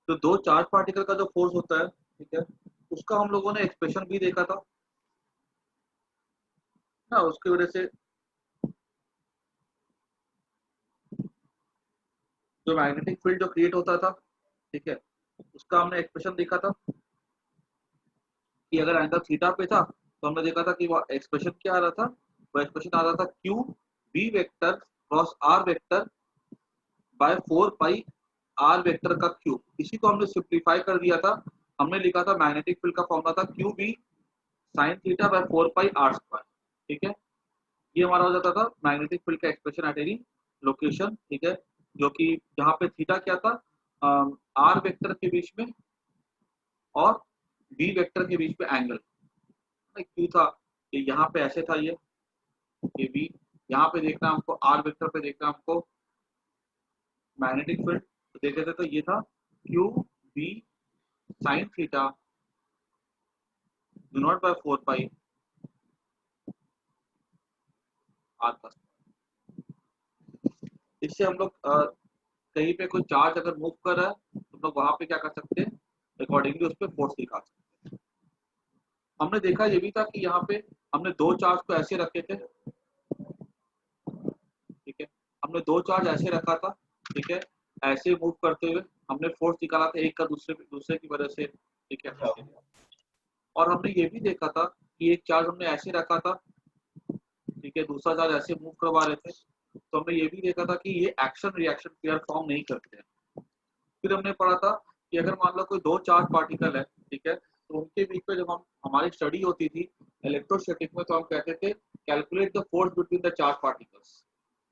तो दो charge particle का जो फोर्स होता है, ठीक है, उसका हम लोगों ने एक्सप्रेशन भी देखा था ना, उसकी वजह से जो मैग्नेटिक फील्ड जो क्रिएट होता था, ठीक है, उसका हमने एक्सप्रेशन देखा था कि अगर एंगल थीटा पे था तो हमने देखा था कि वो एक्सप्रेशन क्या आ रहा था, वो एक्सप्रेशन आ रहा था q B vector cross r vector by 4 pi r vector का क्यूब। इसी को हमने सिंप्लीफाई कर दिया था, हमने लिखा था मैग्नेटिक फील्ड का फॉर्मूला था q B sine theta by 4 pi r square, ठीक है। ये हमारा हो जाता था मैग्नेटिक फील्ड का एक्सप्रेशन एट एनी लोकेशन, ठीक है, जो कि जहाँ पे थीटा क्या था, आर वेक्टर के बीच में और बी वेक्टर के बीच में एंगल क्यू था, ये यहाँ पे ऐसे था, ये बी, यहाँ पे देखना हमको आर वेक्टर पे देखना हमको मैग्नेटिक फील्ड, तो देखे थे तो ये था q B sine theta do not by 4 pi r का। इससे हम लोग कहीं पे कोई चार्ज अगर मूव कर रहा है तो हम लोग वहां पे क्या कर सकते हैं, अकॉर्डिंगली उस पर फोर्स दिखा सकते हैं। हमने देखा ये भी था कि यहाँ पे हमने दो चार्ज को ऐसे रखे थे, ठीक है, हमने दो चार्ज ऐसे रखा था, ठीक है, ऐसे मूव करते हुए हमने फोर्स निकाला था एक का दूसरे की वजह से, ठीक है। और हमने ये भी देखा था कि एक चार्ज हमने ऐसे रखा था, ठीक है, दूसरा चार्ज ऐसे मूव करवा रहे थे, तो हमने ये भी देखा था कि ये एक्शन रिएक्शन पेयर फॉर्म नहीं करते हैं। फिर हमने पढ़ा था कि अगर मान लो कोई दो चार्ज पार्टिकल है, ठीक है, तो उनके बीच में जब हम हमारी स्टडी होती थी इलेक्ट्रोस्टैटिक में, तो हम कहते थे calculate the force between the charge particles.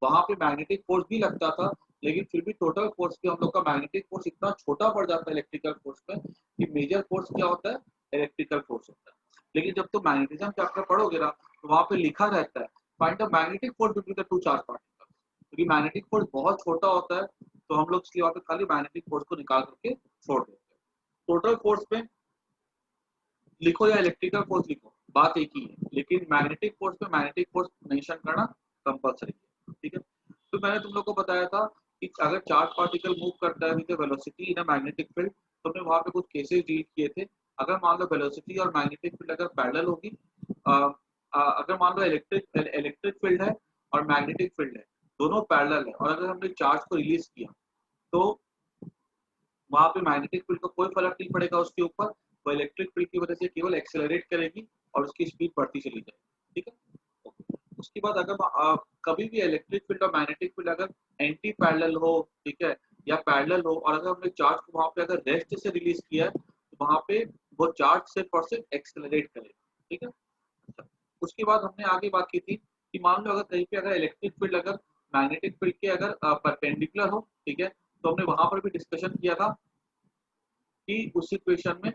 वहां पे मैग्नेटिक फोर्स भी लगता था, लेकिन फिर भी टोटल फोर्स के हम लोग का मैग्नेटिक फोर्स इतना छोटा पड़ जाता है इलेक्ट्रिकल फोर्स में कि मेजर फोर्स क्या होता है, इलेक्ट्रिकल फोर्स होता है। लेकिन जब तुम मैग्नेटिज्म चैप्टर पढ़ोगे ना, तो वहां पे लिखा रहता है find the magnetic force between the two charge particles, क्योंकि मैग्नेटिक फोर्स बहुत छोटा होता है, तो हम लोग इसलिए वहां पे खाली मैग्नेटिक फोर्स को निकाल करके छोड़ देते हैं। टोटल फोर्स में लिखो या इलेक्ट्रिकल फोर्स लिखो, बात एक ही है, लेकिन मैग्नेटिक फोर्स में मैग्नेटिक फोर्स मेंशन करना कंपलसरी है, ठीक है। तो मैंने तुम लोग को बताया था कि अगर चार्ज पार्टिकल मूव करता है with velocity in a magnetic field, तो हमने वहां पे कुछ केसेस डील किए थे। अगर मान लो वेलोसिटी और मैग्नेटिक फील्ड अगर पैरेलल होगी, अगर मान लो इलेक्ट्रिक फील्ड है और मैग्नेटिक फील्ड है, दोनों पैरेलल है, और अगर हमने चार्ज को रिलीज किया तो वहां पे मैग्नेटिक फील्ड को कोई फर्क नहीं पड़ेगा उसके ऊपर, वो इलेक्ट्रिक फील्ड की वजह से केवल एक्सेलरेट करेगी और उसकी स्पीड बढ़ती चली जाएगी, ठीक है। उसके बाद अगर कभी भी इलेक्ट्रिक फील्ड और मैग्नेटिक फील्ड अगर एंटी पैरेलल हो, ठीक है, या पैरेलल हो, और अगर हमने चार्ज को वहां पे अगर रेस्ट से रिलीज किया है, तो वहां पे वो चार्ज सिर्फ और सिर्फ एक्सेलरेट करेगा, ठीक है। अच्छा, उसके बाद हमने आगे बात की थी कि मान लो अगर कहीं पे अगर इलेक्ट्रिक फील्ड अगर मैग्नेटिक फील्ड के अगर परपेंडिकुलर हो, ठीक है, तो हमने वहां पर भी डिस्कशन किया था कि उस सिचुएशन में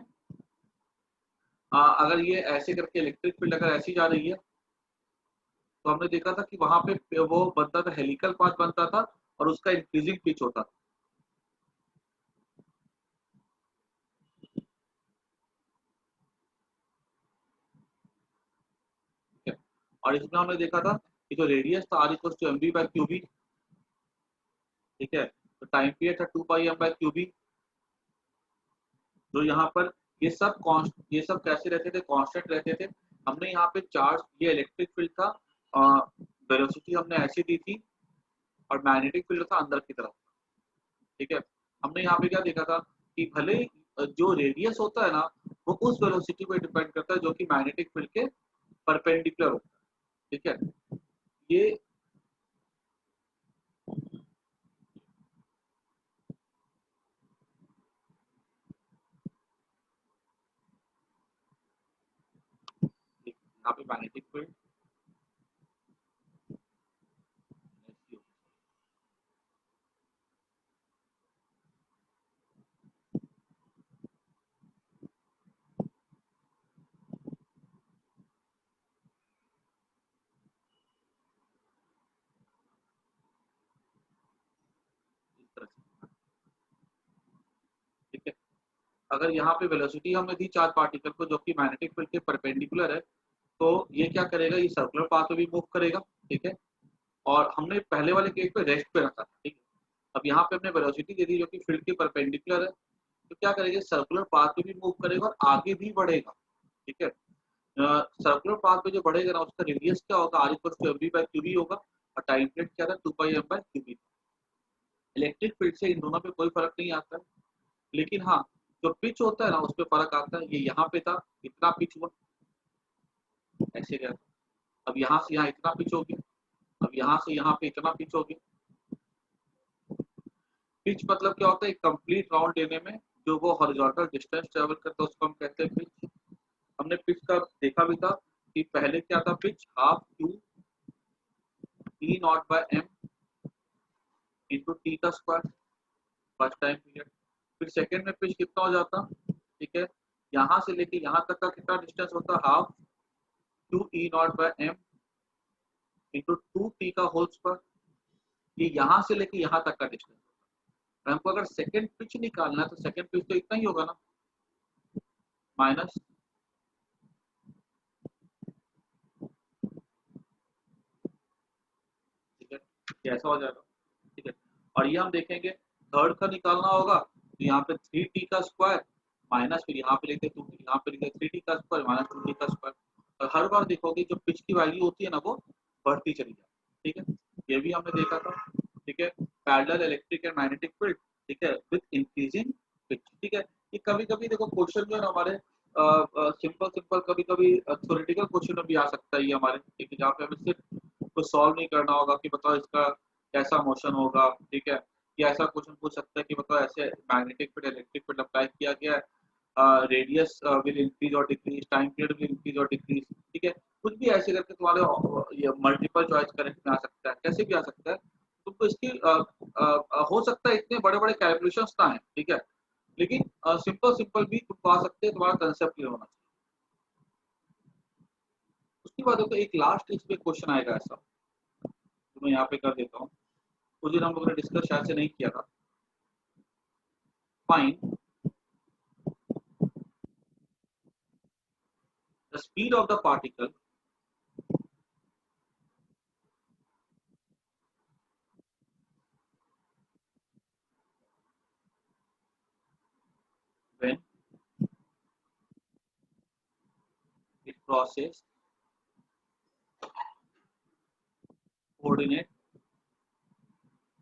अगर ये ऐसे करके इलेक्ट्रिक फील्ड अगर ऐसी जा रही है, तो हमने देखा था कि वहां पे वो बनता था हेलिकल पाथ बनता था और उसका इंक्रीजिंग पिच होता था, ठीक है। और इसमें हमने देखा था कि जो रेडियस था r equal to m b by q B, ठीक है, तो टाइम पीरियड था 2 pi m by q B, जो यहाँ पर ये सब कैसे रहते थे, कांस्टेंट रहते थे। हमने यहाँ पे चार्ज, ये इलेक्ट्रिक फील्ड था, वेलोसिटी हमने ऐसी दी थी, और मैग्नेटिक फील्ड था अंदर की तरफ, ठीक है। हमने यहाँ पे क्या देखा था कि भले जो रेडियस होता है ना, वो उस वेलोसिटी पे डिपेंड करता है जो कि मैग्नेटिक फील्ड के परपेंडिकुलर होता है, ठीक है। ये यहाँ पे मैग्नेटिक फील्ड इस तरह से, ठीक है। अगर यहाँ पे वेलोसिटी हमने दी चार्ज पार्टिकल को जो कि मैग्नेटिक फील्ड के परपेंडिकुलर है, तो ये क्या करेगा, ये सर्कुलर पाथ में भी मूव करेगा, ठीक है। और हमने पहले वाले केस पे रेस्ट पे रखा था, ठीक है। अब यहाँ पे हमने वेलोसिटी दे दी जो कि फील्ड के परपेंडिकुलर है, तो क्या करेगा, सर्कुलर पाथ पे भी मूव करेगा और आगे भी बढ़ेगा। ठीक है, सर्कुलर पाथ पे जो बढ़ेगा ना उसका रेडियस क्या होगा, r equal to m b by q b होगा और टाइम पीरियड क्या था 2 pi m by q b. Electric field से इन दोनों पे कोई फर्क नहीं आता है, लेकिन हाँ जो पिच होता है ना उस पर फर्क आता है। ये यहाँ पे था इतना पिच हुआ, ऐसे गया, अब यहाँ से यहाँ इतना पिच हो गया, अब यहाँ से यहाँ पे इतना पिच हो गया। पिच मतलब क्या होता है, एक कंप्लीट राउंड लेने में जो वो हॉरिजॉन्टल डिस्टेंस ट्रेवल करता है उसको हम कहते हैं पिच। हमने पिच का देखा भी था कि पहले क्या था, pitch half q E naught by m into t का स्क्वायर फर्स्ट टाइम पीरियड। फिर सेकेंड में पिच कितना हो जाता, ठीक है, यहाँ से लेके यहाँ तक का कितना डिस्टेंस होता, half q E naught by m into 2t का होल स्क्वायर। ये यहाँ से लेके यहाँ तक का डिस्टेंस। हमको अगर सेकेंड पिच निकालना है तो सेकेंड पिच तो इतना ही होगा ना, माइनस ठीक है, ये ऐसा हो जाएगा। ठीक है, और ये हम देखेंगे थर्ड का निकालना होगा तो यहाँ पे 3t का स्क्वायर माइनस, फिर यहाँ पे लिखते 2, यहाँ पे लिखते 3t का स्क्वायर माइनस 2t का स्क्वायर। और हर बार देखोगे जो पिच की वैल्यू होती है ना वो बढ़ती चली जाती है। ठीक है, ये भी हमने देखा था। ठीक है, parallel electric and magnetic field, ठीक है, विद इंक्रीजिंग पिच। ठीक है, ये कभी कभी देखो क्वेश्चन जो है ना हमारे सिंपल सिंपल कभी कभी थ्योरेटिकल क्वेश्चन में भी आ सकता है ये हमारे, ठीक है, जहाँ पे हमें सिर्फ तो सॉल्व नहीं करना होगा कि बताओ इसका कैसा मोशन होगा। ठीक है, या ऐसा क्वेश्चन पूछ सकता है कि बताओ ऐसे magnetic field electric field apply किया गया है, रेडियस विल इंक्रीज और decrease, time period will increase और डिक्रीज। ठीक है, कुछ भी ऐसे करके तुम्हारे ये मल्टीपल चॉइस करेक्ट में आ सकता है, कैसे भी आ सकता है। तुमको इसकी हो सकता है इतने बड़े बड़े कैलकुलेशंस ना है, ठीक है, लेकिन सिंपल सिंपल भी तुमको आ सकते हैं, तुम्हारा कंसेप्ट क्लियर होना चाहिए। उसके बाद देखो एक लास्ट इस पे क्वेश्चन आएगा ऐसा, तो मैं यहाँ पे कर देता हूँ, उस दिन हम लोगों ने डिस्कस शायद से नहीं किया था। Find the speed of the particle when it crosses coordinate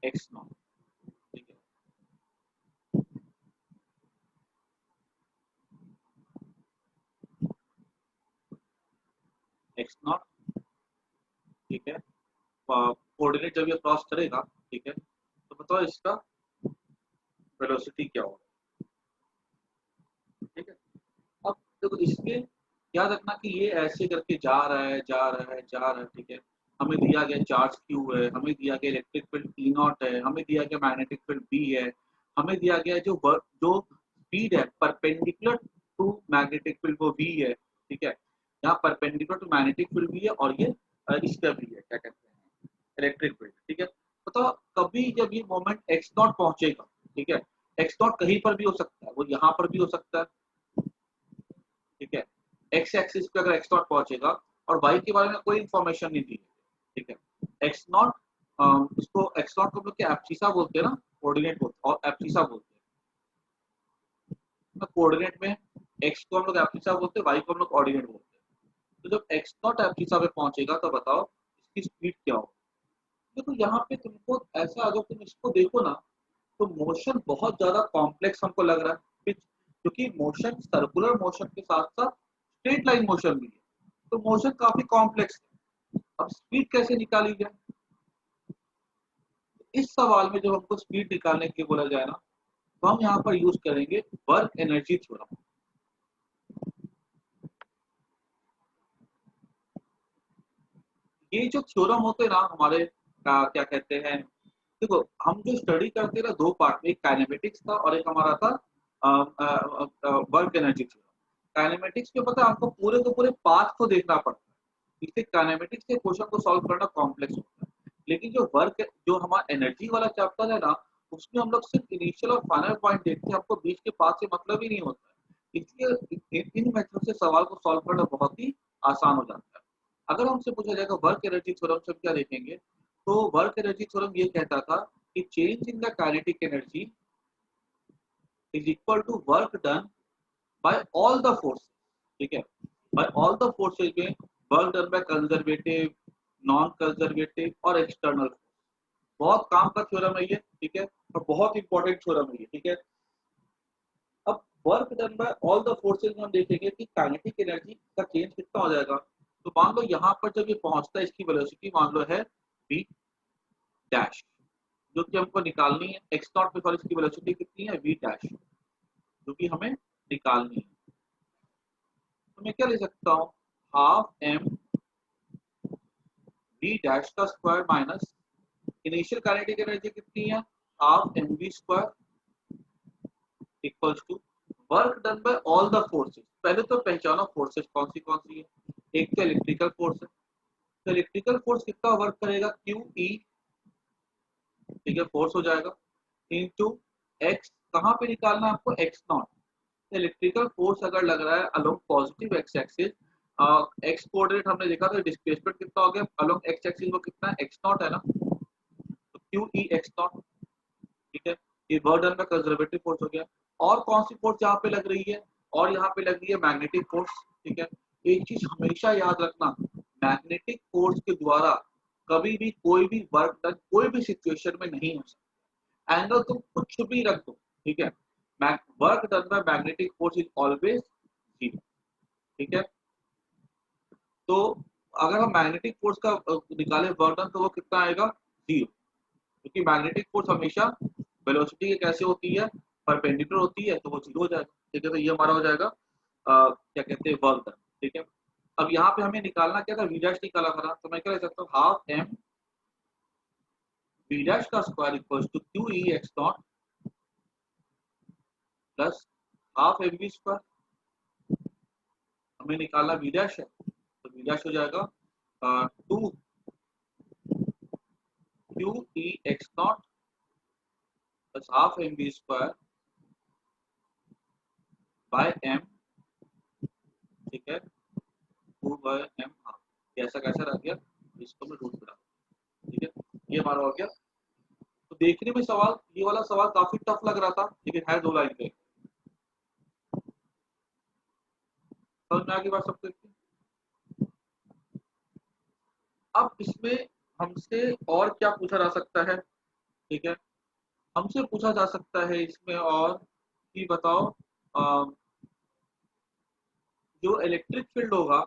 x0। ठीक है, x0, ठीक है, कोऑर्डिनेट जब ये क्रॉस करेगा, ठीक है, तो बताओ इसका वेलोसिटी क्या होगा। ठीक है, अब देखो इसके याद रखना कि ये ऐसे करके जा रहा है जा रहा है जा रहा है। ठीक है, हमें दिया गया चार्ज Q है, हमें दिया गया इलेक्ट्रिक फील्ड E नॉट है, हमें दिया गया मैग्नेटिक फील्ड B है, हमें दिया गया जो स्पीड है परपेंडिकुलर टू मैग्नेटिक फील्ड वो V है। ठीक है, यहाँ परपेंडिकुलर टू मैग्नेटिक फील्ड भी है और ये इसका भी है, क्या कहते हैं, इलेक्ट्रिक फील्ड। ठीक है, बताओ कभी जब ये मोमेंट x नॉट पहुंचेगा, ठीक है, x नॉट कहीं पर भी हो सकता है, वो यहाँ पर भी हो सकता है। ठीक है, एक्स एक्सिस पे अगर एक्स नॉट पहुंचेगा और वाई के बारे में कोई इंफॉर्मेशन नहीं दी है। ठीक है, एक्स नॉट इसको एक्स नॉट को हम लोग क्या एब्सिसा बोलते हैं ना, कोऑर्डिनेट बोलते हैं, और एब्सिसा बोलते हैं कोऑर्डिनेट में, एक्स को हम लोग एब्सिसा बोलते हैं, वाई को हम लोग ऑर्डिनेट बोलते हैं। तो जब एक्स नॉट एब्सिसा पे पहुंचेगा तो बताओ इसकी स्पीड क्या होगी। देखो यहाँ पे तुमको ऐसा, अगर तुम इसको देखो ना तो मोशन बहुत ज्यादा कॉम्प्लेक्स हमको लग रहा है, क्योंकि मोशन सर्कुलर मोशन के साथ साथ स्ट्रेट लाइन मोशन भी है, तो मोशन काफी कॉम्प्लेक्स है। अब स्पीड कैसे निकाली जाए, इस सवाल में जब हमको स्पीड निकालने के लिए बोला जाए ना तो हम यहाँ पर यूज करेंगे वर्क एनर्जी थ्योरम। ये जो थ्योरम होते हैं ना हमारे क्या कहते हैं, देखो हम जो स्टडी करते हैं ना दो पार्ट में, एक काइनेमेटिक्स था और एक हमारा था वर्क एनर्जी थ्योरम। काइनेमेटिक्स में पता है हमको पूरे के पूरे पाथ को देखना पड़ता है, इससे काइनेमेटिक्स के क्वेश्चन को सॉल्व करना कॉम्प्लेक्स होता है। लेकिन जो वर्क जो हमारा एनर्जी वाला चैप्टर है ना उसमें हम लोग सिर्फ इनिशियल और फाइनल पॉइंट देखते हैं, हमको बीच के पाथ से मतलब ही नहीं होता है। इसलिए इन मेथड से सवाल को सॉल्व करना बहुत ही आसान हो जाता है। अगर हमसे पूछा जाएगा वर्क एनर्जी थ्योरम से क्या देखेंगे, तो वर्क एनर्जी थ्योरम ये कहता था कि change in the kinetic energy is equal to work done by all the forces, ठीक है, बाय ऑल द फोर्सेस में work done by conservative, non conservative और एक्सटर्नल। बहुत काम का थ्योरम है ये, ठीक है, और बहुत इंपॉर्टेंट थ्योरम है ये, ठीक है। अब work done by all the forces में हम देखेंगे कि काइनेटिक एनर्जी का चेंज कितना हो जाएगा। तो मान लो यहाँ पर जब ये पहुंचता है इसकी वेलोसिटी मान लो है v डैश, जो कि हमको निकालनी है एक्स नॉट में, इसकी वेलोसिटी कितनी है v डैश, जो कि हमें निकालनी है। तो मैं क्या ले सकता हूँ, हाफ एम v डैश का square minus initial kinetic energy कितनी है, half m v square equals to work done by all the forces. पहले तो पहचानो फोर्सेस कौन सी है। एक तो इलेक्ट्रिकल फोर्स है, तो इलेक्ट्रिकल फोर्स कितना वर्क करेगा, क्यू ई, ठीक है, फोर्स हो जाएगा इनटू एक्स, कहाँ पे निकालना है आपको, एक्स नॉट। इलेक्ट्रिकल फोर्स अगर लग रहा है along positive x axis, x coordinate हमने देखा था, डिस्प्लेसमेंट कितना हो गया अलोंग एक्स एक्सिस, वो कितना एक्स नॉट है ना, तो क्यू ई एक्स नॉट, ठीक है। ये वर्क डन का कंजर्वेटिव फोर्स हो गया। और कौन सी फोर्स यहाँ पे लग रही है, और यहाँ पे लग रही है मैग्नेटिक फोर्स, ठीक है। एक चीज हमेशा याद रखना, मैग्नेटिक फोर्स के द्वारा कभी भी कोई भी वर्क डन कोई भी सिचुएशन में नहीं हो सकता। एंगल तुम कुछ भी रख दो, ठीक है, work done by magnetic force is always zero, ठीक है। तो अगर हम मैग्नेटिक फोर्स का निकाले वर्क डन, तो वो कितना आएगा, जीरो, क्योंकि मैग्नेटिक फोर्स हमेशा वेलोसिटी के कैसे होती है, परपेंडिकुलर होती है, तो वो जीरो हो जाएगा, ठीक है। तो ये हमारा हो जाएगा क्या कहते हैं, वर्क डन, ठीक है। अब यहाँ पे हमें निकालना क्या था, वी डैश निकाला था, तो मैं क्या लिख सकता हूँ, हाफ एम वी डैश का square equals to q E x naught plus half m v square. हमें निकालना वी डैश है, तो वी डैश हो जाएगा 2 q E x naught plus half m v square by m, ठीक है, 2 bye M half. कैसा कैसा रह गया, इसको मैं रूट बना, ठीक है, ये हमारा हो गया। तो देखने में सवाल, ये वाला सवाल काफी टफ लग रहा था, लेकिन है 2 लाइन पे। समझ में आ गई बात सबको। अब इसमें हमसे और क्या पूछा जा सकता है, ठीक है, हमसे पूछा जा सकता है इसमें और कि बताओ जो इलेक्ट्रिक फील्ड होगा,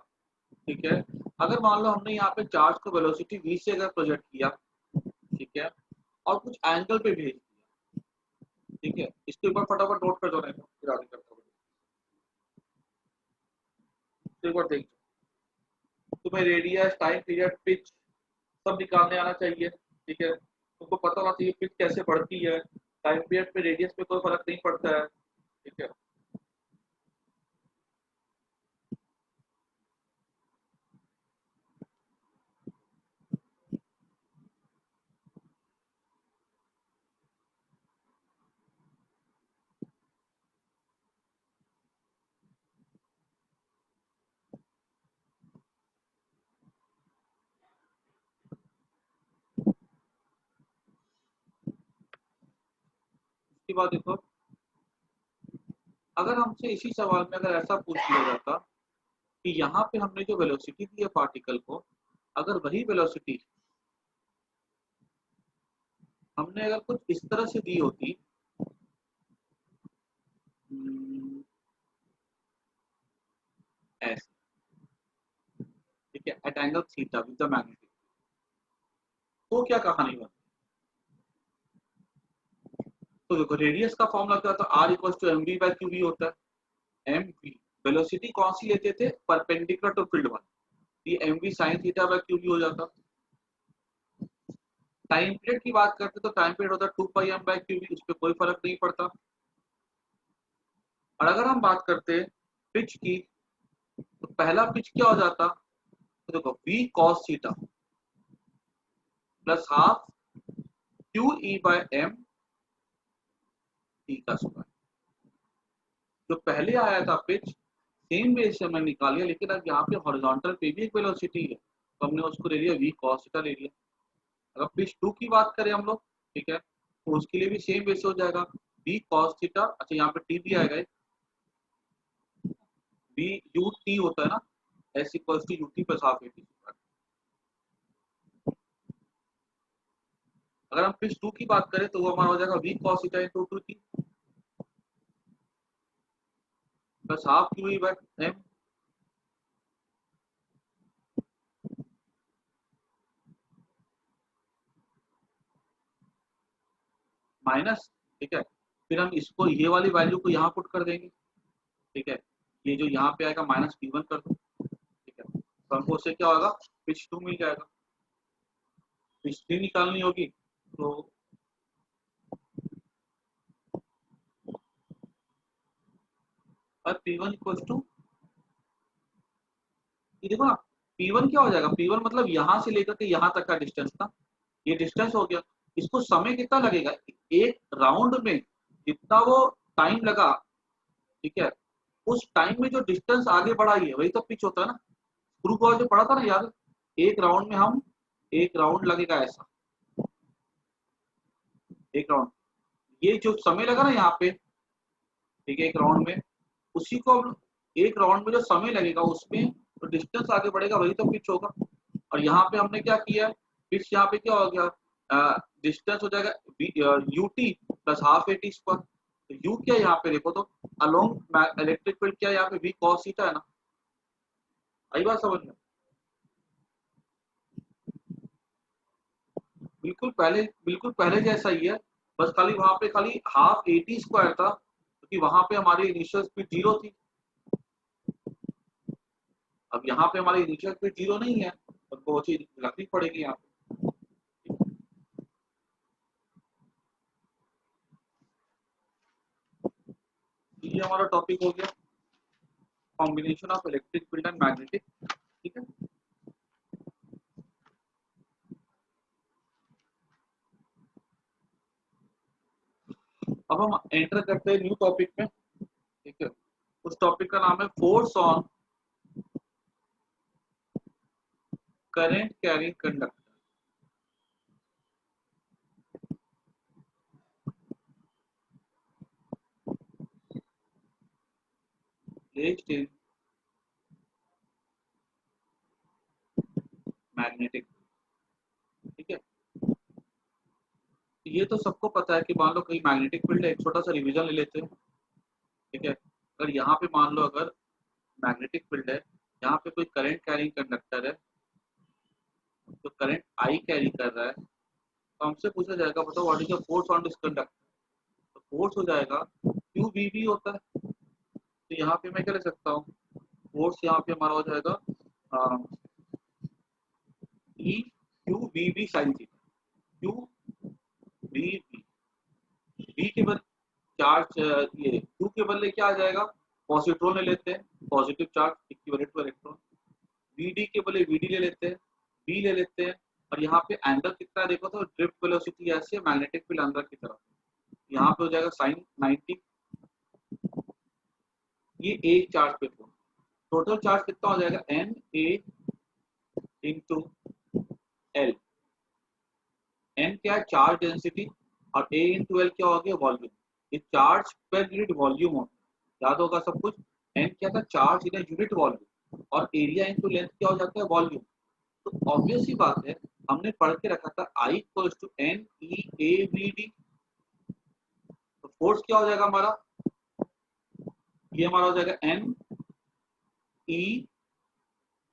ठीक है, अगर मान लो हमने यहाँ पे चार्ज को वेलोसिटी v से अगर प्रोजेक्ट किया, ठीक है, और कुछ एंगल पे भेज दिया, ठीक है, इसके ऊपर फटाफट नोट कर दो, नहीं फिर आगे करता हूँ, एक बार देख, तुम्हें रेडियस, टाइम पीरियड, पिच सब निकालने आना चाहिए, ठीक है, तुमको पता होना चाहिए पिच कैसे बढ़ती है, टाइम पीरियड पे रेडियस पे कोई फर्क नहीं पड़ता है, ठीक है। उसके बाद देखो, अगर हमसे इसी सवाल में अगर ऐसा पूछ लिया जाता कि यहाँ पे हमने जो वेलोसिटी दी है पार्टिकल को, अगर वही वेलोसिटी हमने अगर कुछ इस तरह से दी होती, ऐसे, ठीक है, at angle theta with the magnetic, तो क्या कहानी बनती। तो देखो रेडियस का फॉर्मूला क्या था, r equals to mv by qv होता है। mv वेलोसिटी कौन सी लेते थे, परपेंडिकुलर टू फील्ड वन, ये mv sin theta by qv हो जाता। टाइम पीरियड की बात करते तो टाइम पीरियड होता 2 पाई m बाय qv, उस पर कोई फर्क नहीं पड़ता। और अगर हम बात करते पिच की, तो पहला पिच क्या हो जाता, तो देखो v cos theta plus half q E by m t का स्क्वायर। जो पहले आया था पिच, सेम बेस से हमने निकाल लिया, लेकिन अब यहाँ पे हॉरिजॉन्टल पे भी एक वेलोसिटी है, तो हमने उसको ले लिया v cos थीटा ले लिया। अगर पिच 2 की बात करें हम लोग, ठीक है, तो उसके लिए भी सेम बेस हो जाएगा, बी कॉस थीटा, अच्छा यहाँ पे टी भी आएगा, बी यू टी होता है ना, s equals to u t plus half a t. अगर हम फिश 2 की बात करें तो वो हमारा हो जाएगा v cos theta into 2 t plus half q E by m minus, ठीक है। फिर हम इसको ये वाली वैल्यू को यहाँ पुट कर देंगे, ठीक है। ये जो यहाँ पे आएगा माइनस पी वन कर दो, ठीक है। तो हमको उससे क्या होगा, फिश 2 मिल जाएगा। फिश 3 निकालनी होगी तो पी वन इक्वल्स टू, ये देखो ना, P1 क्या हो जाएगा, P1 मतलब यहाँ से लेकर के यहाँ तक का डिस्टेंस था, ये डिस्टेंस हो गया। इसको समय कितना लगेगा, एक राउंड में जितना वो टाइम लगा, ठीक है, उस टाइम में जो डिस्टेंस आगे बढ़ाई है वही तो पिच होता है ना। स्क्रू बॉल जो पढ़ा था ना याद, एक राउंड में हम, एक राउंड लगेगा ऐसा, एक राउंड, ये जो समय लगा ना यहाँ पे, ठीक है, एक राउंड में, उसी को हम, एक राउंड में जो समय लगेगा उसमें तो डिस्टेंस आगे बढ़ेगा वही तो पिच होगा। और यहाँ पे हमने क्या किया है, पिच यहाँ पे क्या हो गया, डिस्टेंस हो जाएगा you t plus half a T square. तो यू क्या यहाँ पे देखो तो अलोंग इलेक्ट्रिक फील्ड क्या यहाँ पे वी कॉस थीटा है ना, आई बात समझ में। बिल्कुल पहले जैसा ही है, बस खाली वहां पे खाली हाफ ए टी स्क्वायर था क्योंकि वहां पे हमारी इनिशियल स्पीड 0 थी। अब यहाँ पे हमारी इनिशियल स्पीड 0 नहीं है, तो वो चीज रखनी पड़ेगी यहाँ पे। ये हमारा टॉपिक हो गया combination of electric field and magnetic, ठीक है। अब हम एंटर करते हैं न्यू टॉपिक में, ठीक है। उस टॉपिक का नाम है force on current carrying conductor placed in magnetic, ठीक है। ये तो सबको पता है कि मान लो कहीं मैग्नेटिक फील्ड है, एक छोटा सा रिवीजन ले लेते हैं, ठीक है। अगर यहाँ पे मान लो अगर मैग्नेटिक फील्ड है, यहाँ पे कोई करंट कैरिंग कंडक्टर है, तो करंट आई कैरी कर रहा है, तो हमसे पूछा जाएगा बताओ what is the force on this conductor. तो फोर्स हो जाएगा क्यू वी बी होता है, तो यहाँ पे मैं क्या लिख सकता हूँ, फोर्स यहाँ पे हमारा हो जाएगा E q v B sine theta, q v B, B के बदले चार्ज, ये क्यू के बदले क्या आ जाएगा, पॉजिट्रॉन ले लेते हैं, positive charge equivalent to electron. V d के बदले वीडी ले लेते हैं, बी ले लेते हैं। और यहाँ पे एंगल कितना देखो तो ड्रिफ्ट वेलोसिटी ऐसे मैग्नेटिक फील्ड अंदर की तरफ, यहाँ पे हो जाएगा साइन 90, ये एक चार्ज पे फोर्स, टोटल चार्ज कितना हो जाएगा n A into l. N क्या है, चार्ज डेंसिटी, और ए इंटू एल क्या हो गया, वॉल्यूम। ये चार्ज पर यूनिट वॉल्यूम होता है, याद होगा सब कुछ। एन क्या था, चार्ज इन यूनिट वॉल्यूम, और एरिया इंटू लेंथ क्या हो जाता है, वॉल्यूम। तो ऑब्वियस ही बात है, हमने पढ़ के रखा था I equals to n e A v d. तो फोर्स क्या हो जाएगा हमारा, ये हमारा हो जाएगा एन ई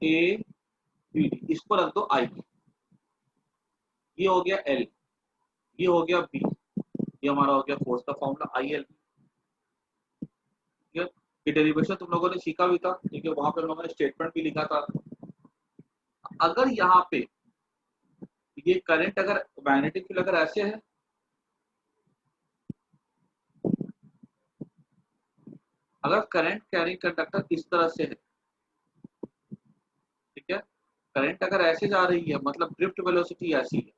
ए वी डी, इसको रख दो आई, ये हो गया एल, ये हो गया बी, ये हमारा हो गया फोर्स का फॉर्मूला आई एल, ठीक है। ये डेरिवेशन तुम लोगों ने सीखा भी था, ठीक है, वहां पे हम लोगों ने स्टेटमेंट भी लिखा था। अगर यहाँ पे ये करंट अगर मैग्नेटिक फील्ड अगर ऐसे है, अगर करंट कैरिंग कंडक्टर इस तरह से है, ठीक है, करंट अगर ऐसे जा रही है मतलब ड्रिफ्ट वेलोसिटी ऐसी है,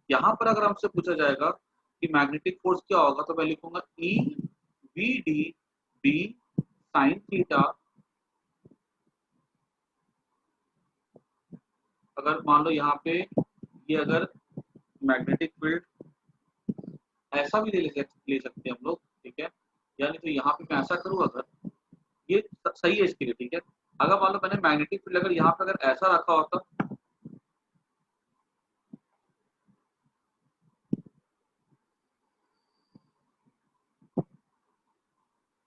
यहाँ पर अगर हमसे पूछा जाएगा कि मैग्नेटिक फोर्स क्या होगा, तो मैं लिखूंगा e v d B sine theta. अगर मान लो यहाँ पे ये अगर मैग्नेटिक फील्ड ऐसा भी ले सकते हैं हम लोग, ठीक है। यानी तो यहाँ पे मैं ऐसा करूँ, अगर ये सही है इसके लिए, ठीक है। अगर मान लो मैंने मैग्नेटिक फील्ड अगर यहाँ पे अगर ऐसा रखा होता,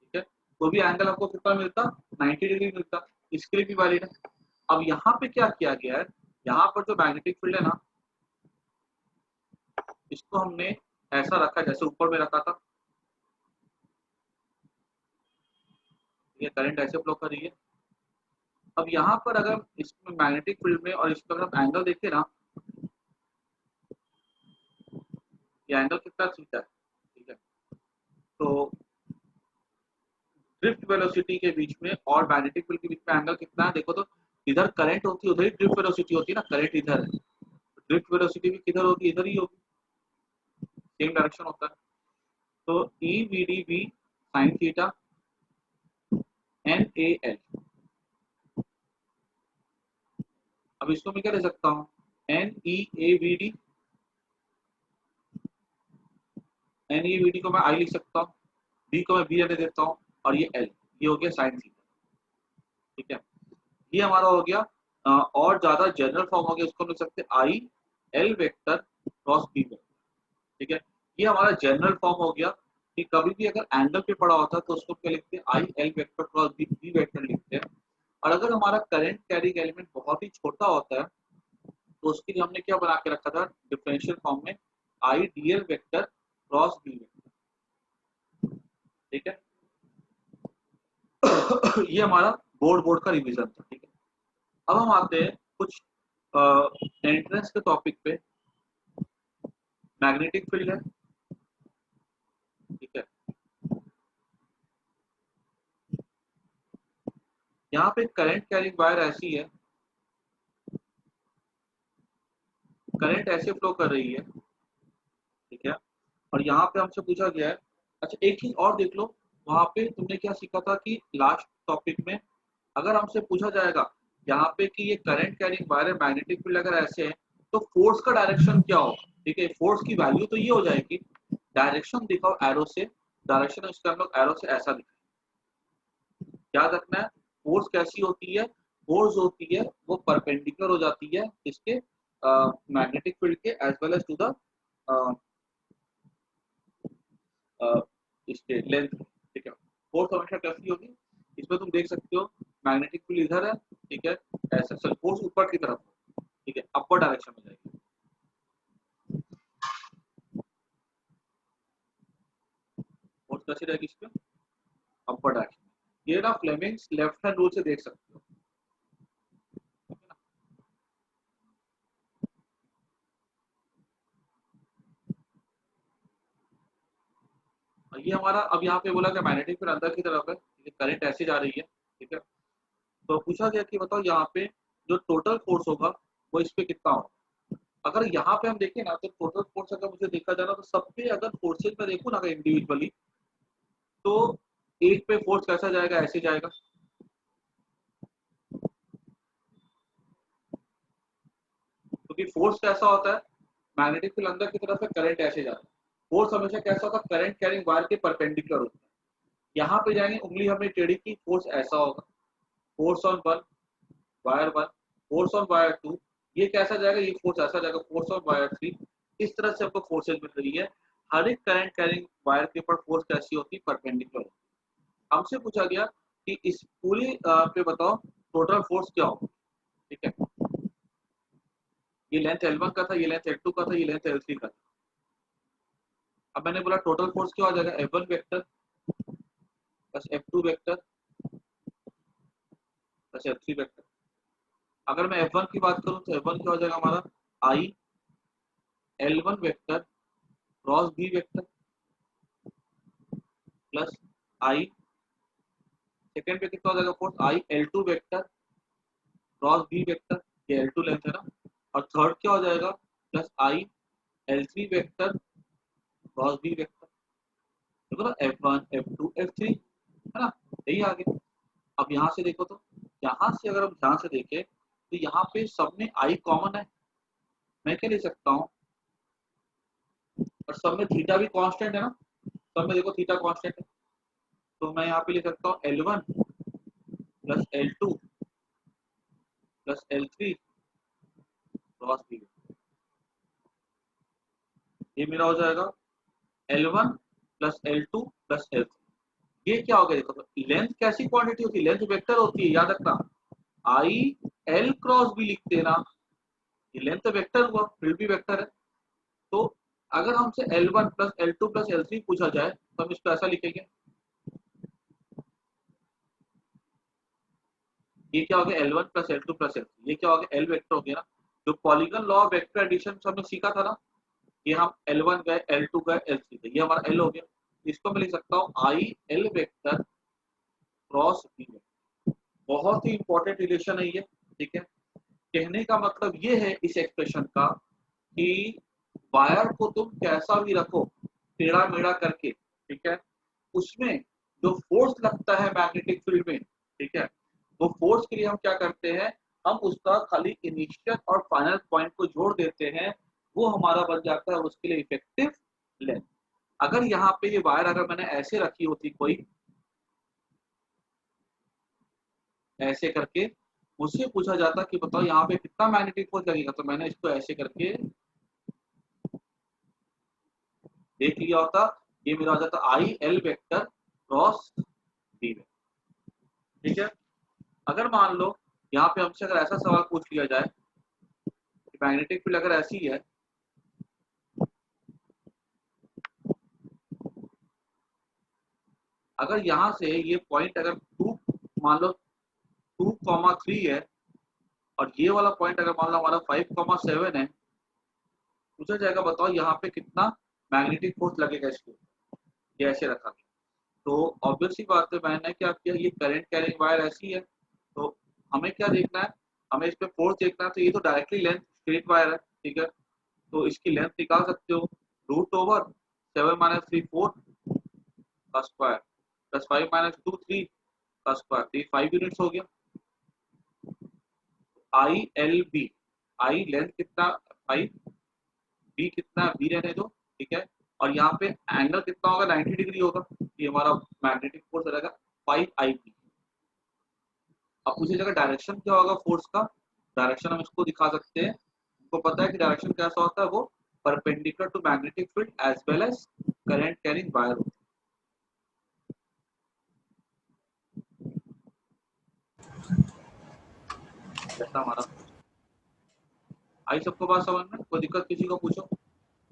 ठीक है, तो भी एंगल आपको कितना मिलता, 90 डिग्री मिलता। इसके लिए भी वैलिड है। अब यहाँ पे क्या किया गया है, यहाँ पर जो मैग्नेटिक फील्ड है ना, इसको हमने ऐसा रखा जैसे ऊपर में रखा था, ये करंट ऐसे फ्लो कर रही है। अब यहाँ पर अगर इसमें मैग्नेटिक फील्ड में और इसमें अगर हम एंगल देखें ना, ये एंगल कितना थीटा है, ठीक है। तो ड्रिफ्ट वेलोसिटी के बीच में और मैग्नेटिक फील्ड के बीच में एंगल कितना है, देखो तो इधर करंट होती है उधर ही ड्रिफ्ट वेलोसिटी होती है ना, करंट इधर है, ड्रिफ्ट वेलोसिटी भी किधर होगी, इधर ही होगी, सेम डायरेक्शन होता है। तो e v d v sine theta n A l, अब इसको मैं क्या ले सकता हूँ, एन ई ए v d, n e v d को मैं आई लिख सकता हूँ, बी को मैं बी रहने देता हूँ, और ये एल, ये हो गया साइन थीटा, ठीक है। ये हमारा हो गया। और ज्यादा जनरल फॉर्म हो गया, उसको हम लिख सकते हैं I l vector cross B vector, ठीक है। ये हमारा जनरल फॉर्म हो गया कि कभी भी अगर एंगल पे पड़ा होता है तो उसको क्या लिखते हैं, I l vector cross B B vector लिखते हैं। और अगर हमारा करंट कैरिंग एलिमेंट बहुत ही छोटा होता है तो उसके लिए हमने क्या बना के रखा था डिफरेंशियल फॉर्म में, I d l vector cross B vector, ठीक है। ये हमारा बोर्ड का रिवीजन था, ठीक है। अब हम आते हैं कुछ एंट्रेंस के टॉपिक पे। मैग्नेटिक फील्ड है, ठीक है। यहाँ पे करंट कैरिंग वायर ऐसी है, करंट ऐसे फ्लो कर रही है, ठीक है। और यहाँ पे हमसे पूछा गया है, अच्छा एक चीज और देख लो, वहां पे तुमने क्या सीखा था कि लास्ट टॉपिक में अगर हमसे पूछा जाएगा यहाँ पे कि ये करंट कैरिंग वायर है, मैग्नेटिक फील्ड अगर ऐसे है तो फोर्स का डायरेक्शन क्या होगा, ठीक है। फोर्स की वैल्यू तो ये हो जाएगी, डायरेक्शन दिखाओ एरो से, डायरेक्शन इसका हम लोग एरो से ऐसा दिखाएं। याद रखना है फोर्स कैसी होती है, फोर्स होती है वो परपेंडिकुलर हो जाती है इसके मैग्नेटिक फील्ड के as well as to the इसके लेंथ, ठीक है। फोर्स हमेशा कैसी होगी, इसमें तुम देख सकते हो मैग्नेटिक फील्ड इधर है, ठीक है, ऐसा चल फोर्स ऊपर की तरफ, ठीक है, अपर डायरेक्शन में जाएगी। फोर्स कैसी रहेगी इसमें, अपर डायरेक्शन। ये ना फ्लेमिंग्स लेफ्ट हैंड रूल से देख सकते हो, ये हमारा अब यहाँ पे बोला कि मैग्नेटिक फील्ड अंदर की तरफ है, करंट ऐसे जा रही है, ठीक है। तो पूछा गया कि बताओ यहाँ पे जो टोटल फोर्स होगा वो इस पे कितना होगा। अगर यहाँ पे हम देखें ना तो टोटल फोर्स अगर मुझे देखा जाए ना तो सब पे अगर फोर्सेज में देखूँ ना अगर इंडिविजुअली, तो एक पे फोर्स कैसा जाएगा, ऐसे जाएगा, क्योंकि फोर्स कैसा होता है, मैग्नेटिक फील्ड अंदर की तरफ है, करंट ऐसे जाता है। फोर्स हमेशा कैसा होता है, करंट कैरिंग वायर के परपेंडिकुलर होता है। यहाँ पे जाएंगे उंगली हमने टेढ़ी की, फोर्स ऐसा होगा, force on one wire one, force on wire two, ये कैसा जाएगा, ये फोर्स ऐसा जाएगा, फोर्स ऑन वायर थ्री। इस तरह से हमको फोर्सेज मिल रही है। हर एक करंट कैरिंग वायर के ऊपर फोर्स कैसी होती है, परपेंडिकुलर। हमसे पूछा गया कि इस पूरी पे बताओ टोटल फोर्स क्या होगा, ठीक है। ये लेंथ L1 का था, ये लेंथ L2 का था, ये लेंथ L3 का था। अब मैंने बोला टोटल फोर्स क्या हो जाएगा, F1 vector plus F2 vector plus F3 vector. अगर मैं F1 की बात करूं तो F1 क्या हो जाएगा हमारा, I L1 vector cross B vector plus I, second पे कितना हो जाएगा force, I L2 vector cross B vector, ये L2 लेंथ है ना। और थर्ड क्या हो जाएगा, प्लस आई L3 vector cross B vector. देखो ना F1 F2 F3 है ना, यही आ गया। अब यहाँ से देखो तो, यहाँ से अगर हम ध्यान से देखें तो यहाँ पे सब में आई कॉमन है, मैं क्या ले सकता हूँ, और सब में थीटा भी कांस्टेंट है ना, सब में देखो थीटा कांस्टेंट है, तो मैं यहाँ पे लिख सकता हूँ L1 plus L2 plus L3 cross B. ये मेरा हो जाएगा L1 plus L2 plus L3। ये क्या हो गया देखो, लेंथ कैसी क्वांटिटी होती है, लेंथ वेक्टर होती है, याद रखना। आई एल क्रॉस बी लिखते हैं ना, ये लेंथ तो वेक्टर हुआ, फील्ड भी वेक्टर है। तो अगर हमसे L1 plus L2 plus L3 पूछा जाए तो हम इसको ऐसा लिखेंगे, ये क्या हो गया L1 plus L2 plus L3, ये क्या हो गया L वेक्टर हो गया ना। जो polygon law of vector addition हमने सीखा था ना, ये हम L1 गए L2 गए L3 गए, ये हमारा L हो गया। इसको मैं लिख सकता हूँ I l vector cross B vector. बहुत ही इंपॉर्टेंट रिलेशन है ये, ठीक है। कहने का मतलब ये है इस एक्सप्रेशन का कि वायर को तुम कैसा भी रखो टेढ़ा मेढ़ा करके, ठीक है, उसमें जो फोर्स लगता है मैग्नेटिक फील्ड में, ठीक है, वो फोर्स के लिए हम क्या करते हैं, हम उसका खाली इनिशियल और फाइनल पॉइंट को जोड़ देते हैं, वो हमारा बन जाता है उसके लिए इफेक्टिव लेंथ। अगर यहाँ पे ये वायर अगर मैंने ऐसे रखी होती कोई ऐसे करके, मुझसे पूछा जाता कि बताओ यहाँ पे कितना मैग्नेटिक फोर्स लगेगा, तो मैंने इसको ऐसे करके देख लिया होता, ये मेरा हो जाता I l vector cross B vector, ठीक है। अगर मान लो यहाँ पे हमसे अगर ऐसा सवाल पूछ लिया जाए कि मैग्नेटिक फील्ड अगर ऐसी है, अगर यहाँ से ये पॉइंट अगर 2 मान लो 2,3 है, और ये वाला पॉइंट अगर मान लो हमारा 5,7 है, पूछा जाएगा बताओ यहाँ पे कितना मैग्नेटिक फोर्स लगेगा इसको, ये ऐसे रखा गया। तो ऑब्वियस सी बात है, मैंने क्या किया, ये करंट कैरिंग वायर ऐसी है, तो हमें क्या देखना है, हमें इस पे फोर्स देखना है। तो ये तो डायरेक्टली लेंथ स्ट्रेट वायर है, ठीक है, तो इसकी लेंथ निकाल सकते हो, √7 - 3 4 का स्क्वायर प्लस 5 - 2 3 का स्क्वायर, तो ये 5 यूनिट्स हो गया। I l B, I length कितना 5, बी कितना, बी रहने दो, ठीक है, और यहाँ पे एंगल कितना होगा 90 डिग्री होगा, ये हमारा मैग्नेटिक फोर्स रहेगा 5 IB। अब पूछी जगह डायरेक्शन क्या होगा फोर्स का, डायरेक्शन हम इसको दिखा सकते हैं, हमको पता है कि डायरेक्शन कैसा होता है, वो perpendicular to magnetic field as well as current carrying wire होती है, जैसा हमारा। आई सबको बात समझ में, कोई दिक्कत किसी को पूछो,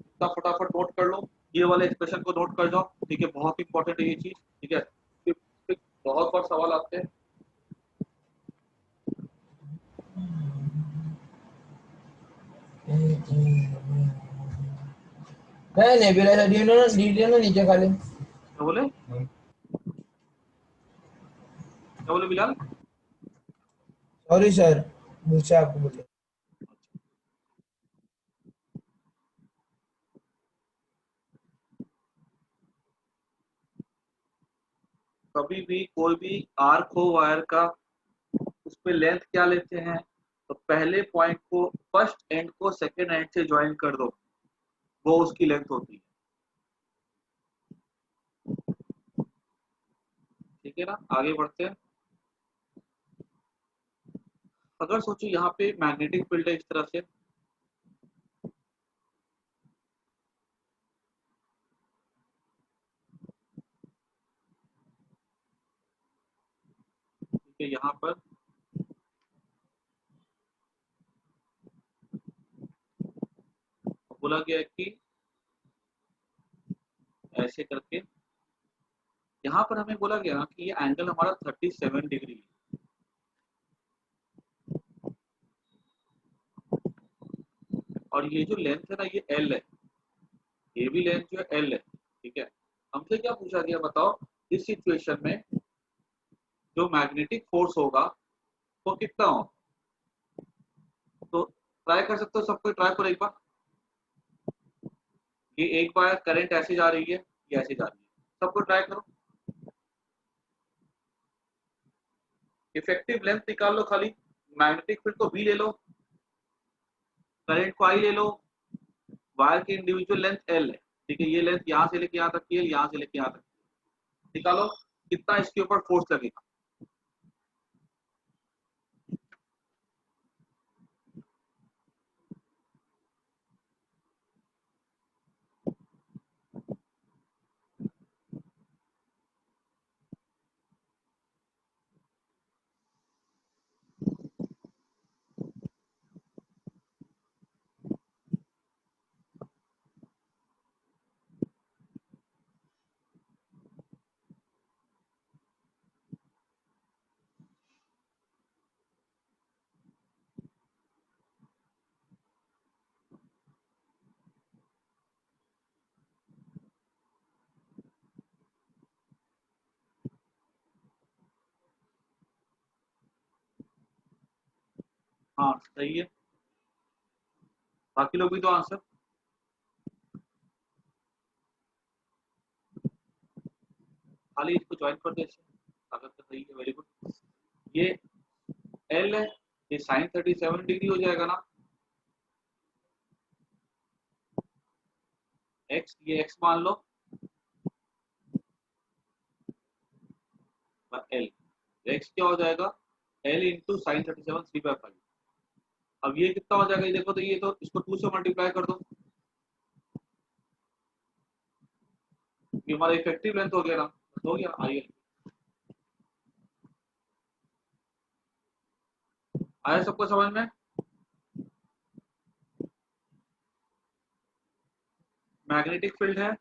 इतना फटाफट नोट कर लो, ये वाले एक्सप्रेशन को नोट कर जाओ, ठीक है, बहुत इंपॉर्टेंट है ये चीज, ठीक है, बहुत बार सवाल आते हैं। नहीं नेबुला डी ना नीचे खाली क्या बोले, क्या बोले बिलाल। सॉरी सर मुझसे आपको बोले कभी भी कोई भी आर्क हो वायर का, उस पे लेंथ क्या लेते हैं, तो पहले पॉइंट को फर्स्ट एंड को सेकेंड एंड से ज्वाइन कर दो, वो उसकी लेंथ होती है, ठीक है ना। आगे बढ़ते हैं। अगर सोचो यहाँ पे मैग्नेटिक फील्ड है इस तरह से, ठीक है, यहाँ पर बोला गया है कि ऐसे करके, यहाँ पर हमें बोला गया कि ये एंगल हमारा 37 डिग्री है, और ये जो लेंथ है ना ये एल है, ये भी लेंथ जो है एल है, ठीक है। हमसे क्या पूछा गया बताओ, इस सिचुएशन में जो मैग्नेटिक फोर्स होगा वो कितना हो, तो ट्राई कर सकते हो, सबको ट्राई करो एक बार। ये एक बार करंट ऐसे जा रही है, ये ऐसे जा रही है, सबको ट्राई करो, इफेक्टिव लेंथ निकाल लो खाली, मैग्नेटिक फील्ड को भी ले लो, करंट को आई ले लो, वायर की इंडिविजुअल लेंथ एल है, ठीक है, ये लेंथ यहाँ से लेके यहाँ तक की है, यहाँ से लेके यहाँ तक। निकालो कितना इसके ऊपर फोर्स लगेगा। हाँ सही है, बाकी लोग भी तो आंसर। खाली इसको ज्वाइन कर दे ऐसे, अगर तो सही है, वेरी गुड। ये एल है, ये साइन 37 डिग्री हो जाएगा ना। एक्स, ये एक्स मान लो, एल, एक्स क्या हो जाएगा, एल इंटू साइन 37 3/5। अब ये कितना हो जाएगा, ये देखो तो ये तो इसको 2 से मल्टीप्लाई कर दो, ये हमारा इफेक्टिव लेंथ हो गया ना, हो गया। आइए, आया सबको समझ में। मैग्नेटिक फील्ड है,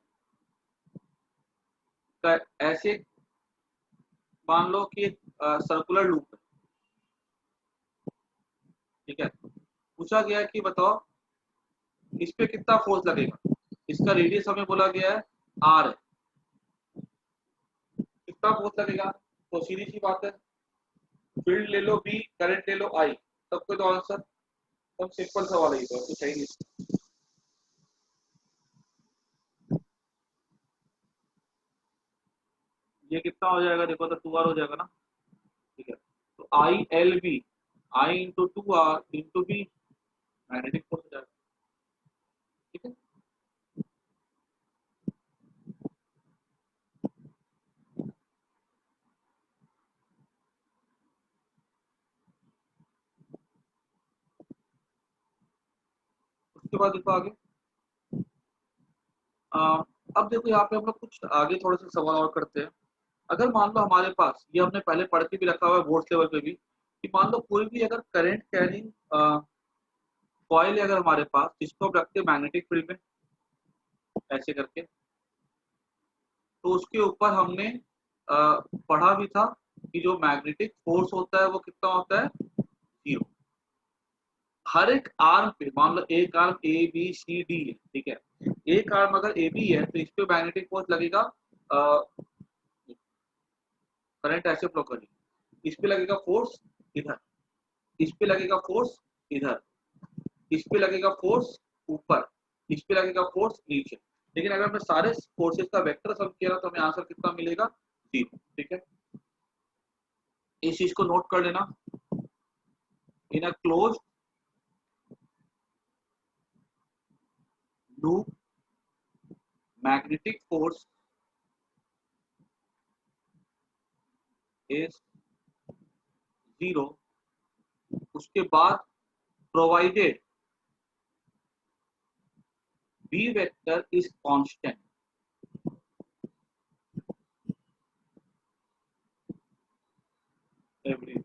ऐसे मान लो कि सर्कुलर लूप है, ठीक है। पूछा गया है कि बताओ इस पे कितना फोर्स लगेगा, इसका रेडियस हमें बोला गया है आर है, कितना फोर्स लगेगा। तो सीधी सी बात है, फील्ड ले लो बी, करंट ले लो आई, सबको तो आंसर, सब सिंपल सवाल है, ये तो कुछ है ही नहीं। ये कितना हो जाएगा देखो तो 2 आर हो जाएगा ना, ठीक है। तो I l B, I into 2 r into B, magnetic force हो जाएगा, ठीक है। उसके बाद देखो आगे, अब देखो यहाँ पे हम लोग कुछ आगे थोड़े से सवाल और करते हैं। अगर मान लो हमारे पास, ये हमने पहले पढ़ के भी रखा हुआ है बोर्ड लेवल पे भी, कि मान लो कोई भी अगर करंट कैरिंग कॉइल है अगर हमारे पास, जिसको हम रखते हैं मैग्नेटिक फील्ड में ऐसे करके, तो उसके ऊपर हमने पढ़ा भी था कि जो मैग्नेटिक फोर्स होता है वो कितना होता है, 0। हर एक आर्म पे, मान लो एक arm A B C D है, ठीक है, एक आर्म अगर ए बी है तो इस पे मैग्नेटिक फोर्स लगेगा, करंट ऐसे फ्लो करेगी, इस पे लगेगा फोर्स इधर, इस पे लगेगा फोर्स इधर, इस पे लगेगा फोर्स ऊपर, इस पे लगेगा फोर्स नीचे। लेकिन अगर मैं सारे फोर्सेस का वेक्टर सम किया तो हमें आंसर कितना मिलेगा, 0, ठीक है। इस चीज को नोट कर लेना, in a close loop magnetic force is 0, उसके बाद provided B vector is constant, everywhere,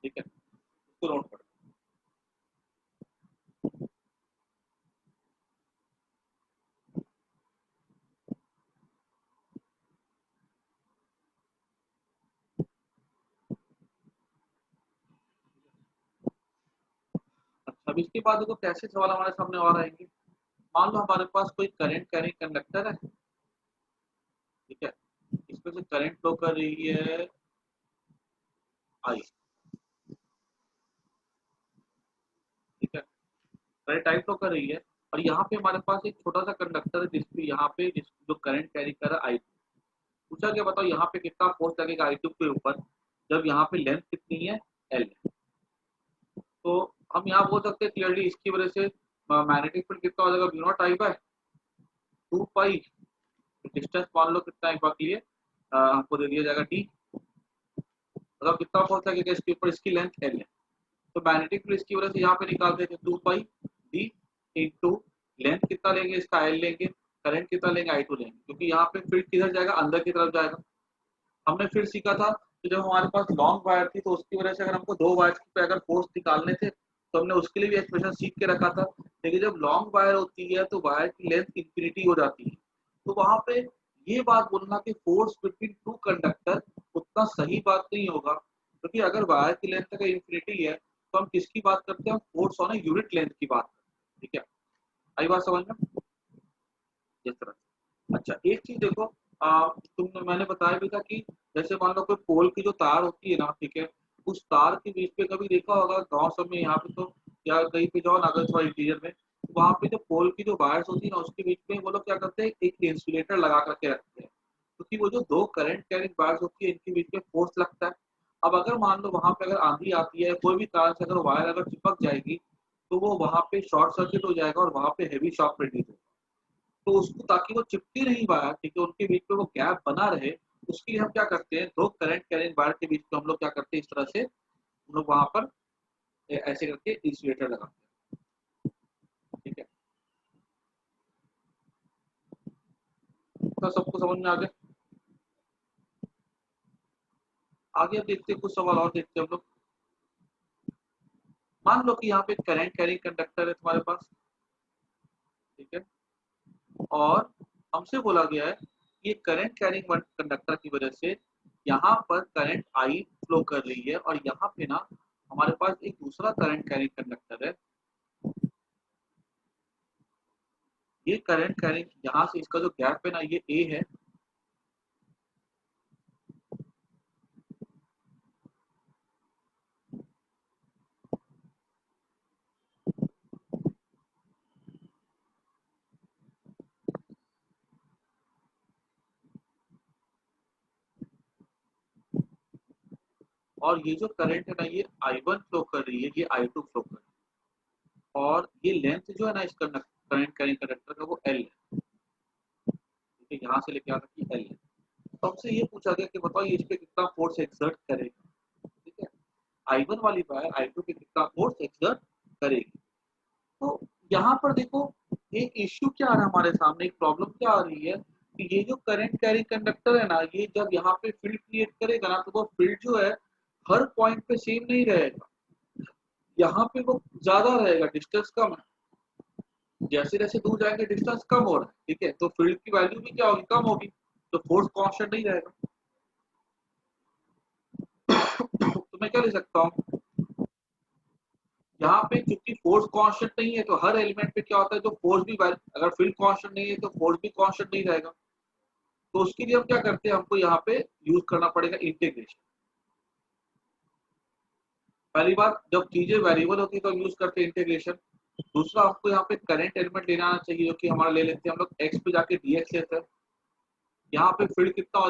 ठीक है, इसको नोट कर। अच्छा, अब इसके बाद देखो कैसे सवाल हमारे सामने और आएंगे। मान लो हमारे पास कोई करंट कैरिंग कंडक्टर है, ठीक है, इसमें से करंट फ्लो कर रही है आई, ठीक है, करंट आई फ्लो कर रही है, और यहाँ पे हमारे पास एक छोटा सा कंडक्टर है जिसपे यहाँ पे जो करंट कैरी कर रहा है आई। पूछा गया बताओ यहाँ पे कितना फोर्स लगेगा आई के ऊपर, जब यहाँ पे लेंथ कितनी है एल। तो हम यहाँ बोल सकते हैं क्लियरली इसकी वजह से मैग्नेटिक फील्ड कितना हो जाएगा, mu not I bye 2 pi, distance मान लो कितना एक बार के लिए हमको दे दिया जाएगा डी, मतलब कितना फोर्स लगेगा इसके ऊपर, इसकी लेंथ एल है, तो मैग्नेटिक फील्ड इसकी वजह से यहाँ पे निकाल देंगे 2 पाई डी इंटू लेंथ कितना लेंगे इसका एल लेंगे, करंट कितना लेंगे आई टू लेंगे, क्योंकि यहाँ पे फील्ड किधर जाएगा, अंदर की तरफ जाएगा। हमने फिर सीखा था कि जब हमारे पास लॉन्ग वायर थी तो उसकी वजह से अगर हमको 2 वायर पे अगर फोर्स निकालने थे तो हमने उसके लिए भी एक्सप्रेशन सीख के रखा था, लेकिन जब लॉन्ग वायर होती है तो वायर की लेंथ इंफिनिटी हो जाती है, तो वहां पे ये बात बोलना कि फोर्स बिटवीन टू कंडक्टर उतना सही बात नहीं होगा, क्योंकि अगर वायर की लेंथ अगर इंफिनिटी है तो हम किसकी बात करते हैं, फोर्स ऑन यूनिट लेंथ की बात करते हैं। ठीक है, आई बात समझ में इस तरह से। अच्छा एक चीज देखो, तुमने मैंने बताया भी था कि जैसे मान लो कोई पोल की जो तार होती है ना, ठीक है, उस तार के बीच पे कभी देखा होगा गांव सब में, यहाँ पे तो या कहीं पे जाओ ना अगर थोड़ा इंटीरियर में, तो वहां पे जो पोल की जो वायर्स होती है ना उसके बीच में वो लोग क्या करते हैं, एक इंसुलेटर लगा करके रखते हैं, क्योंकि वो जो दो करंट कैरिंग वायर्स होती है इनके बीच में फोर्स लगता है। अब अगर मान लो वहां पे अगर आंधी आती है कोई भी कारण से अगर वायर अगर चिपक जाएगी तो वो वहां पे शॉर्ट सर्किट हो जाएगा और वहां पे हेवी शॉक प्रोड्यूस होगा, तो उसको ताकि वो चिपके नहीं वायर, ठीक है, उनके बीच में वो गैप बना रहे, उसके लिए हम क्या करते हैं, दो करंट कैरिंग वायर के बीच में हम लोग क्या करते हैं, इस तरह से हम लोग वहां पर ऐसे करके इंसुलेटर लगाते हैं। ठीक है, तो सबको समझ में आ गया। आगे अब देखते हैं, कुछ सवाल और देखते हैं हम लोग। मान लो कि यहाँ पे करंट कैरिंग कंडक्टर है तुम्हारे पास, ठीक है, और हमसे बोला गया है कि करंट कैरिंग कंडक्टर की वजह से यहाँ पर करंट आई फ्लो कर रही है, और यहाँ पे ना हमारे पास एक दूसरा करंट कैरिंग कंडक्टर है, ये करंट कैरिंग यहाँ से इसका जो गैप है ना ये ए है, और ये जो करंट है ना ये I1 फ्लो कर रही है, ये I2 फ्लो कर रही है, और ये लेंथ जो है ना इस करंट कैरिंग कंडक्टर का वो L है, ठीक है, यहाँ से लेके आकर कि L है। तो हमसे ये पूछा गया कि बताओ ये इस पे कितना फोर्स एक्सर्ट करेगा, ठीक है, I1 वाली वायर I2 पे कितना फोर्स एक्सर्ट करेगी। तो यहाँ पर देखो एक इश्यू क्या आ रहा है हमारे सामने, एक प्रॉब्लम क्या आ रही है कि ये जो करंट कैरिंग कंडक्टर है ना ये जब यहाँ पे फील्ड क्रिएट करेगा ना तो वो फील्ड जो है हर पॉइंट पे सेम नहीं रहेगा, यहाँ पे वो ज्यादा रहेगा, डिस्टेंस कम है, जैसे जैसे दूर जाएंगे डिस्टेंस कम हो रहा है, ठीक है, तो फील्ड की वैल्यू भी क्या होगी, कम होगी, तो फोर्स कांस्टेंट नहीं रहेगा। तो मैं क्या ले सकता हूँ, यहाँ पे क्योंकि फोर्स कांस्टेंट नहीं है तो हर एलिमेंट पे क्या होता है, जो फोर्स भी अगर फील्ड कांस्टेंट नहीं है तो फोर्स भी कांस्टेंट नहीं रहेगा, तो उसके लिए हम क्या करते हैं, हमको यहाँ पे यूज करना पड़ेगा इंटीग्रेशन। पहली बात जब चीजें वेरिएबल होती है तो हम यूज करते हैं इंटीग्रेशन, दूसरा हमको यहाँ पे करंट एलिमेंट लेना आना चाहिए, जो कि हमारा ले लेते हैं हम लोग एक्स पे जाके डीएक्स लेते हैं, यहाँ पे फील्ड कितना